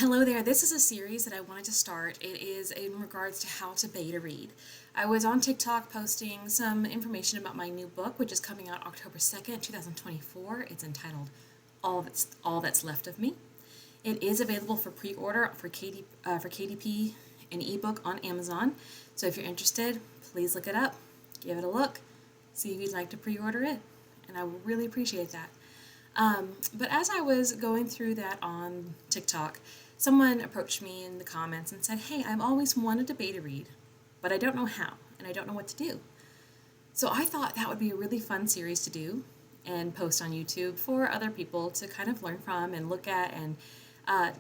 Hello there. This is a series that I wanted to start. It is in regards to how to beta read. I was on TikTok posting some information about my new book, which is coming out October 2nd, 2024. It's entitled All That's Left of Me. It is available for pre-order for KDP, an ebook on Amazon. So if you're interested, please look it up, give it a look, see if you'd like to pre-order it, and I would really appreciate that. But as I was going through that on TikTok, someone approached me in the comments and said, "Hey, I've always wanted to beta read, but I don't know how, and I don't know what to do." So I thought that would be a really fun series to do and post on YouTube for other people to kind of learn from and look at and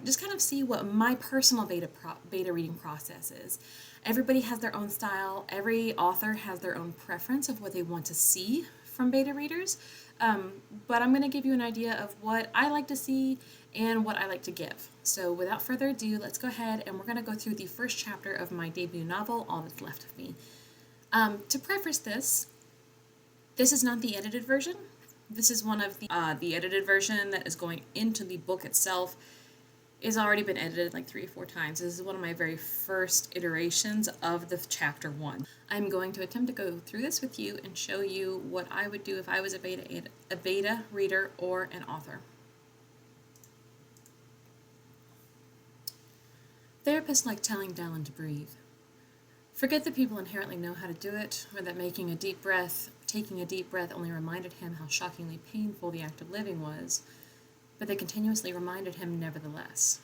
just kind of see what my personal beta reading process is. Everybody has their own style. Every author has their own preference of what they want to see from beta readers. But I'm going to give you an idea of what I like to see and what I like to give. So without further ado, let's go ahead and we're going to go through the first chapter of my debut novel, All That's Left of Me. To preface this is not the edited version. This is one of the edited version that is going into the book itself. It's already been edited like 3 or 4 times. This is one of my very first iterations of the chapter 1. I'm going to attempt to go through this with you and show you what I would do if I was a beta reader or an author. Therapists like telling Dallin to breathe. Forget that people inherently know how to do it, or that taking a deep breath only reminded him how shockingly painful the act of living was, but they continuously reminded him nevertheless.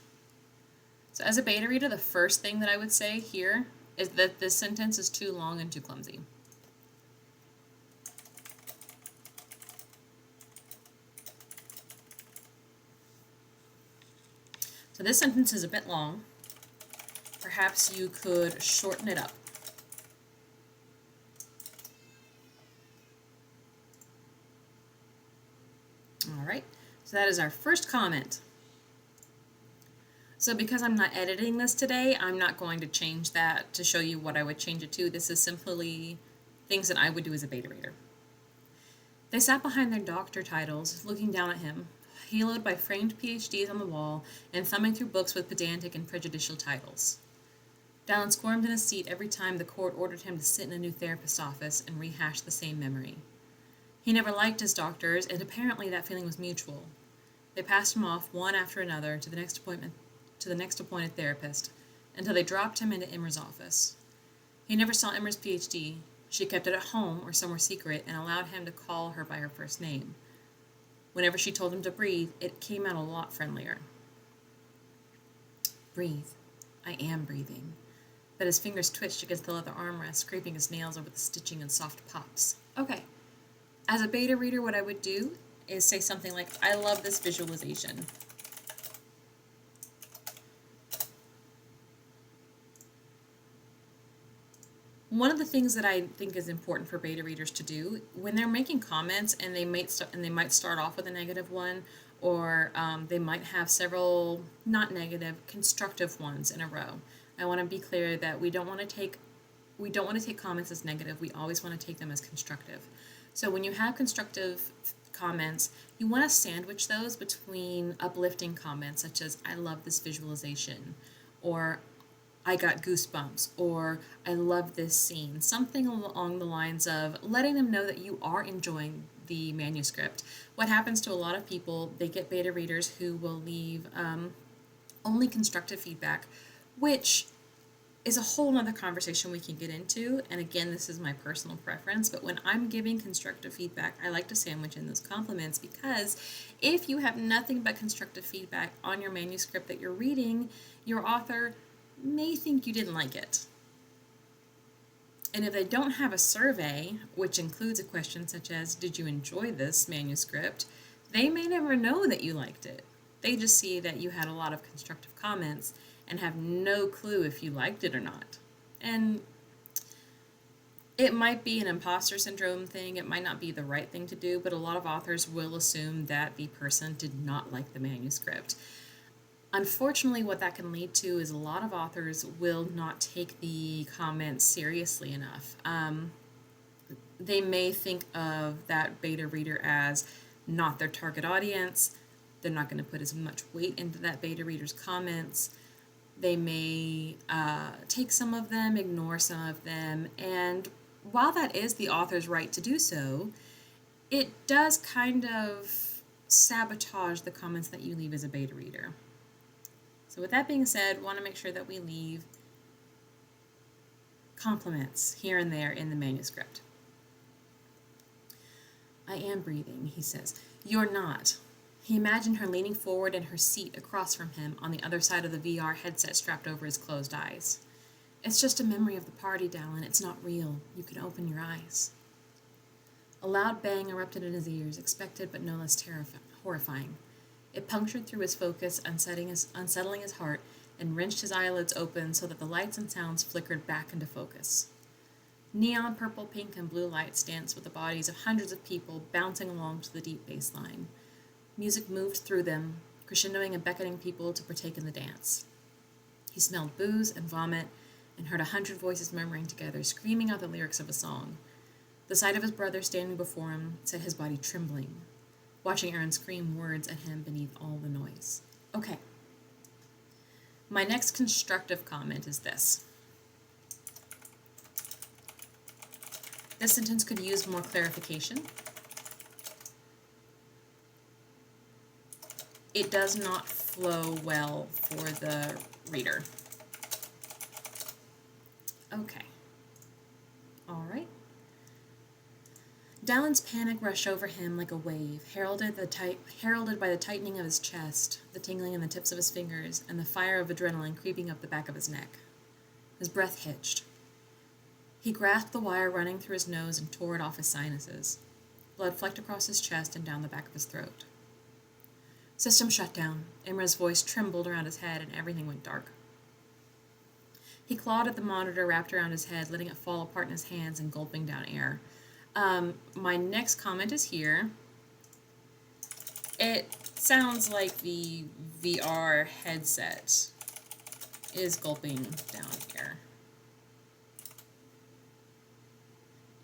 So as a beta reader, the first thing that I would say here is that this sentence is too long and too clumsy. So this sentence is a bit long. Perhaps you could shorten it up. All right, so that is our first comment. So because I'm not editing this today, I'm not going to change that to show you what I would change it to. This is simply things that I would do as a beta reader. They sat behind their doctor titles, looking down at him, haloed by framed PhDs on the wall and thumbing through books with pedantic and prejudicial titles. Dallin squirmed in his seat every time the court ordered him to sit in a new therapist's office and rehash the same memory. He never liked his doctors, and apparently that feeling was mutual. They passed him off one after another to the next appointed therapist, until they dropped him into Immer's office. He never saw Immer's PhD. She kept it at home or somewhere secret and allowed him to call her by her first name. Whenever she told him to breathe, it came out a lot friendlier. Breathe. I am breathing. But his fingers twitched against the leather armrest, scraping his nails over the stitching and soft pops. Okay. As a beta reader, what I would do is say something like, "I love this visualization." One of the things that I think is important for beta readers to do when they're making comments, and they might start off with a negative one, or they might have several not negative, constructive ones in a row. I want to be clear that we don't want to take comments as negative. We always want to take them as constructive. So when you have constructive comments, you want to sandwich those between uplifting comments such as, "I love this visualization," or "I got goosebumps," or "I love this scene." Something along the lines of letting them know that you are enjoying the manuscript. What happens to a lot of people, they get beta readers who will leave only constructive feedback, which is a whole nother conversation we can get into. And again, this is my personal preference, but when I'm giving constructive feedback, I like to sandwich in those compliments, because if you have nothing but constructive feedback on your manuscript that you're reading, your author may think you didn't like it. And if they don't have a survey, which includes a question such as, "Did you enjoy this manuscript?" they may never know that you liked it. They just see that you had a lot of constructive comments and have no clue if you liked it or not. And it might be an imposter syndrome thing, it might not be the right thing to do, but a lot of authors will assume that the person did not like the manuscript. Unfortunately, what that can lead to is a lot of authors will not take the comments seriously enough. They may think of that beta reader as not their target audience, They're not going to put as much weight into that beta reader's comments. They may take some of them, ignore some of them, and while that is the author's right to do so, it does kind of sabotage the comments that you leave as a beta reader. So with that being said, want to make sure that we leave compliments here and there in the manuscript. I am breathing, he says. You're not. He imagined her leaning forward in her seat across from him on the other side of the VR headset strapped over his closed eyes. It's just a memory of the party, Dallin. It's not real. You can open your eyes. A loud bang erupted in his ears, expected but no less horrifying. It punctured through his focus, unsettling his heart, and wrenched his eyelids open so that the lights and sounds flickered back into focus. Neon purple, pink, and blue lights danced with the bodies of hundreds of people bouncing along to the deep bass line. Music moved through them, crescendoing and beckoning people to partake in the dance. He smelled booze and vomit and heard 100 voices murmuring together, screaming out the lyrics of a song. The sight of his brother standing before him set his body trembling, watching Aaron scream words at him beneath all the noise. Okay. My next constructive comment is this. This sentence could use more clarification. It does not flow well for the reader. Okay. All right. Dallin's panic rushed over him like a wave, heralded by the tightening of his chest, the tingling in the tips of his fingers, and the fire of adrenaline creeping up the back of his neck. His breath hitched. He grasped the wire running through his nose and tore it off his sinuses. Blood flecked across his chest and down the back of his throat. System shut down. Imra's voice trembled around his head and everything went dark. He clawed at the monitor wrapped around his head, letting it fall apart in his hands and gulping down air. My next comment is here. It sounds like the VR headset is gulping down air.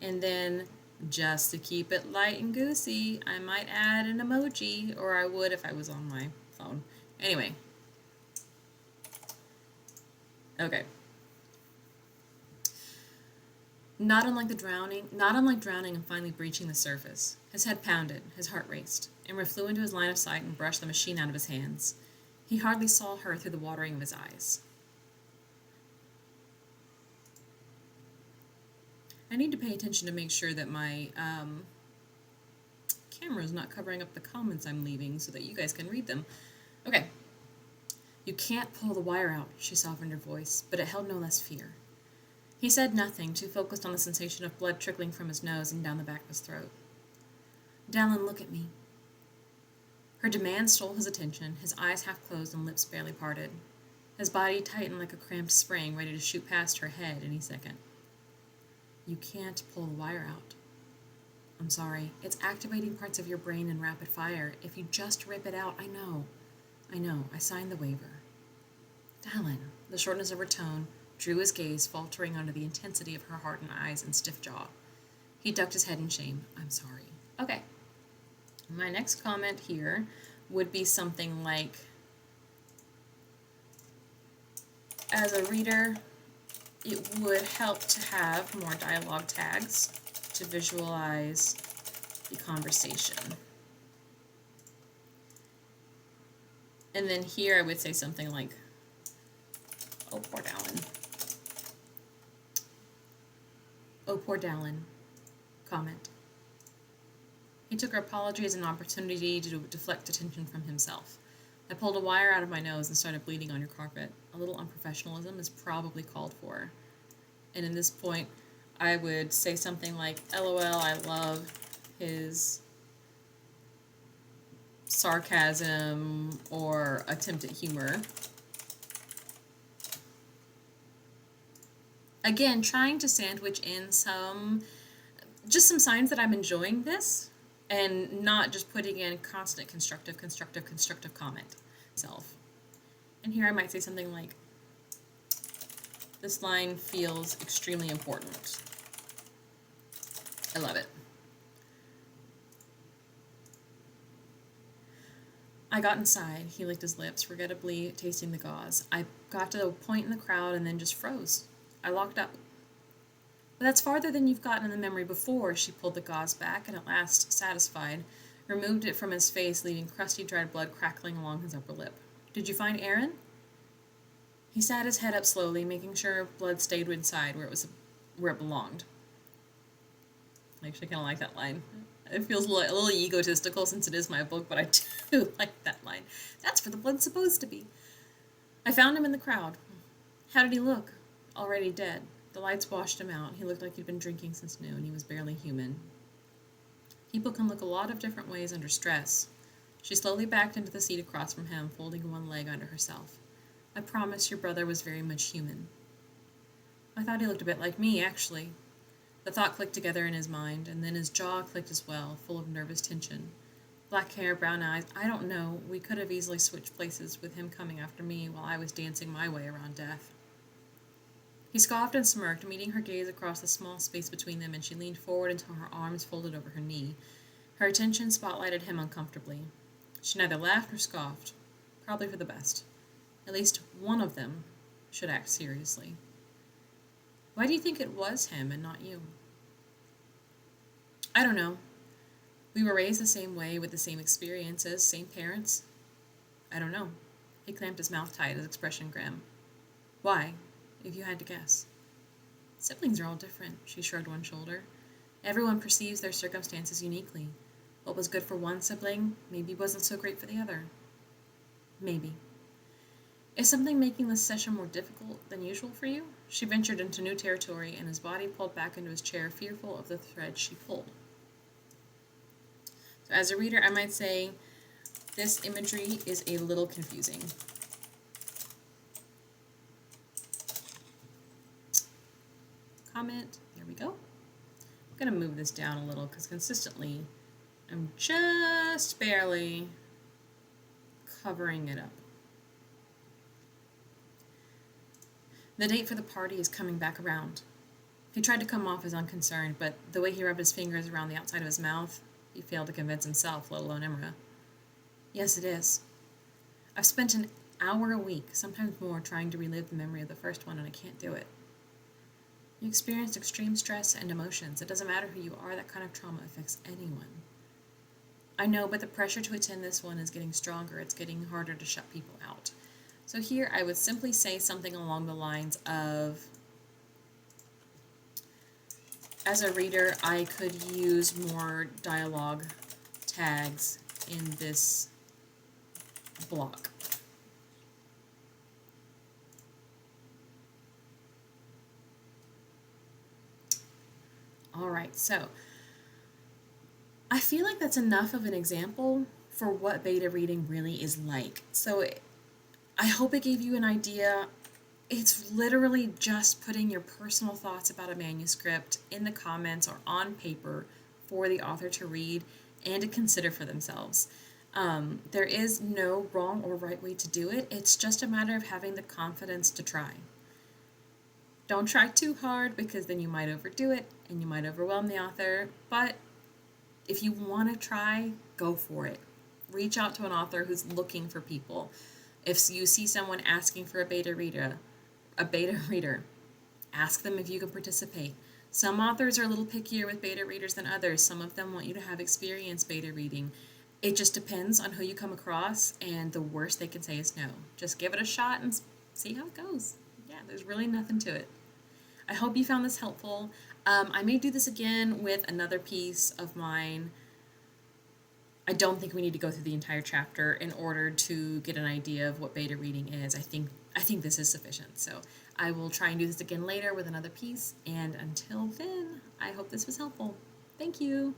And then, just to keep it light and goosey, I might add an emoji, or I would if I was on my phone. Anyway. Okay. Not unlike drowning and finally breaching the surface. His head pounded, his heart raced. Imra flew into his line of sight and brushed the machine out of his hands. He hardly saw her through the watering of his eyes. I need to pay attention to make sure that my camera is not covering up the comments I'm leaving so that you guys can read them. Okay. You can't pull the wire out, she softened her voice, but it held no less fear. He said nothing, too focused on the sensation of blood trickling from his nose and down the back of his throat. Dallin, look at me. Her demand stole his attention, his eyes half closed and lips barely parted. His body tightened like a cramped spring, ready to shoot past her head any second. You can't pull the wire out. I'm sorry. It's activating parts of your brain in rapid fire. If you just rip it out, I know. I signed the waiver. Dallin, the shortness of her tone drew his gaze, faltering under the intensity of her hardened eyes and stiff jaw. He ducked his head in shame. I'm sorry. Okay. My next comment here would be something like, as a reader, it would help to have more dialogue tags to visualize the conversation. And then here I would say something like, oh, poor Dallin. Oh, poor Dallin. Comment. He took her apology as an opportunity to deflect attention from himself. I pulled a wire out of my nose and started bleeding on your carpet. A little unprofessionalism is probably called for. And in this point, I would say something like, LOL, I love his sarcasm or attempt at humor. Again, trying to sandwich in some signs that I'm enjoying this and not just putting in constant constructive comment itself. And here I might say something like, this line feels extremely important. I love it. I got inside. He licked his lips, regrettably tasting the gauze. I got to a point in the crowd and then just froze. I locked up. But that's farther than you've gotten in the memory before. She pulled the gauze back and at last, satisfied, removed it from his face, leaving crusty dried blood crackling along his upper lip. Did you find Aaron? He sat his head up slowly, making sure blood stayed inside where it belonged. I actually kind of like that line. It feels a little egotistical since it is my book, but I do like that line. That's where the blood's supposed to be. I found him in the crowd. How did he look? Already dead. The lights washed him out. He looked like he'd been drinking since noon. He was barely human. People can look a lot of different ways under stress. She slowly backed into the seat across from him, folding one leg under herself. I promise your brother was very much human. I thought he looked a bit like me, actually. The thought clicked together in his mind, and then his jaw clicked as well, full of nervous tension. Black hair, brown eyes, I don't know. We could have easily switched places with him coming after me while I was dancing my way around death. He scoffed and smirked, meeting her gaze across the small space between them, and she leaned forward until her arms folded over her knee. Her attention spotlighted him uncomfortably. She neither laughed nor scoffed. Probably for the best. At least one of them should act seriously. Why do you think it was him and not you? I don't know. We were raised the same way with the same experiences, same parents. I don't know. He clamped his mouth tight, his expression grim. Why, if you had to guess? Siblings are all different, she shrugged one shoulder. Everyone perceives their circumstances uniquely. What was good for one sibling maybe wasn't so great for the other. Maybe. Is something making this session more difficult than usual for you? She ventured into new territory, and his body pulled back into his chair, fearful of the thread she pulled. So as a reader, I might say this imagery is a little confusing. Comment. There we go. I'm going to move this down a little because consistently I'm just barely covering it up. The date for the party is coming back around. He tried to come off as unconcerned, but the way he rubbed his fingers around the outside of his mouth, he failed to convince himself, let alone Imra. Yes, it is. I've spent an hour a week, sometimes more, trying to relive the memory of the first one, and I can't do it. You experienced extreme stress and emotions. It doesn't matter who you are, that kind of trauma affects anyone. I know, but the pressure to attend this one is getting stronger. It's getting harder to shut people out. So here I would simply say something along the lines of, as a reader, I could use more dialogue tags in this block. All right, so I feel like that's enough of an example for what beta reading really is like. So I hope it gave you an idea. It's literally just putting your personal thoughts about a manuscript in the comments or on paper for the author to read and to consider for themselves. There is no wrong or right way to do it. It's just a matter of having the confidence to try. Don't try too hard because then you might overdo it and you might overwhelm the author. But if you want to try, go for it. Reach out to an author who's looking for people. If you see someone asking for a beta reader, ask them if you can participate. Some authors are a little pickier with beta readers than others. Some of them want you to have experience beta reading. It just depends on who you come across, and the worst they can say is no. Just give it a shot and see how it goes. Yeah, there's really nothing to it. I hope you found this helpful. I may do this again with another piece of mine. I don't think we need to go through the entire chapter in order to get an idea of what beta reading is. I think this is sufficient. So I will try and do this again later with another piece. And until then, I hope this was helpful. Thank you.